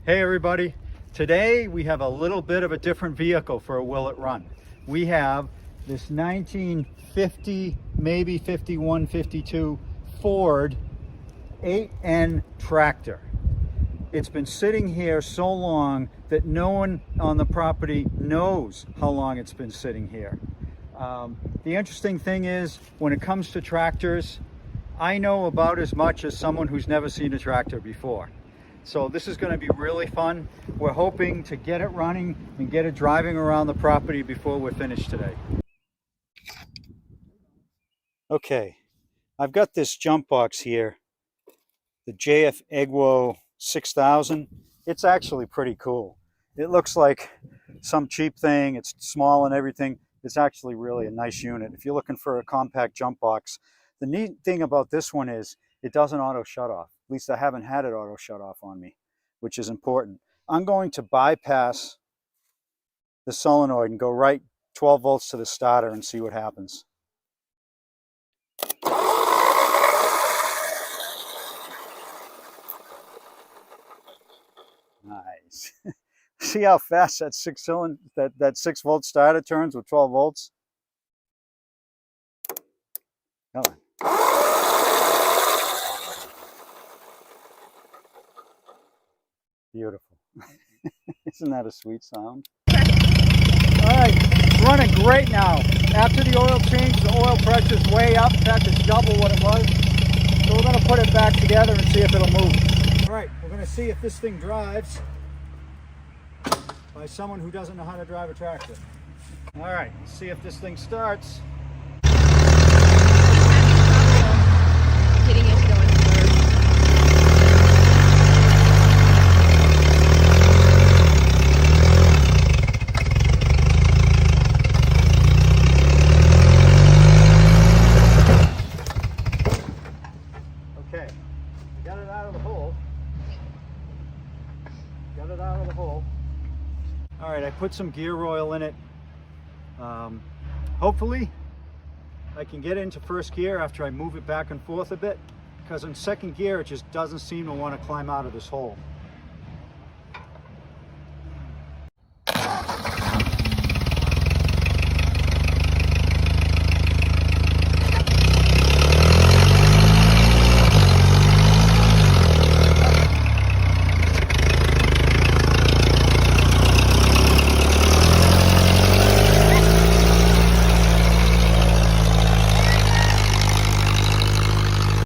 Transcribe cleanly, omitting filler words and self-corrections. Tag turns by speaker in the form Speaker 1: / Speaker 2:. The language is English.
Speaker 1: Hey everybody, today we have a little bit of a different vehicle for a Will It Run. We have this 1950, maybe 51, 52 Ford 8N tractor. It's been sitting here so long that no one on the property knows how long it's been sitting here. The interesting thing is, when it comes to tractors, I know about as much as someone who's never seen a tractor before. So this is going to be really fun. We're hoping to get it running and get it driving around the property before we're finished today. Okay, I've got this jump box here, the JFEGWO 6000. It's actually pretty cool. It looks like some cheap thing. It's small and everything. It's actually really a nice unit. If you're looking for a compact jump box, the neat thing about this one is it doesn't auto shut off. At least I haven't had it auto shut off on me, which is important. I'm going to bypass the solenoid and go right 12 volts to the starter and see what happens. Nice. See how fast that 6 volt starter turns with 12 volts? Come on. Beautiful. Isn't that a sweet sound? All right, it's running great now. After the oil change, the oil pressure's way up. In fact, it's double what it was. So we're going to put it back together and see if it'll move. All right, we're going to see if this thing drives by someone who doesn't know how to drive a tractor. All right, let's see if this thing starts.
Speaker 2: Getting it going.
Speaker 1: Okay, got it out of the hole. Got it out of the hole. All right, I put some gear oil in it. Hopefully I can get into first gear after I move it back and forth a bit, because in second gear it just doesn't seem to want to climb out of this hole.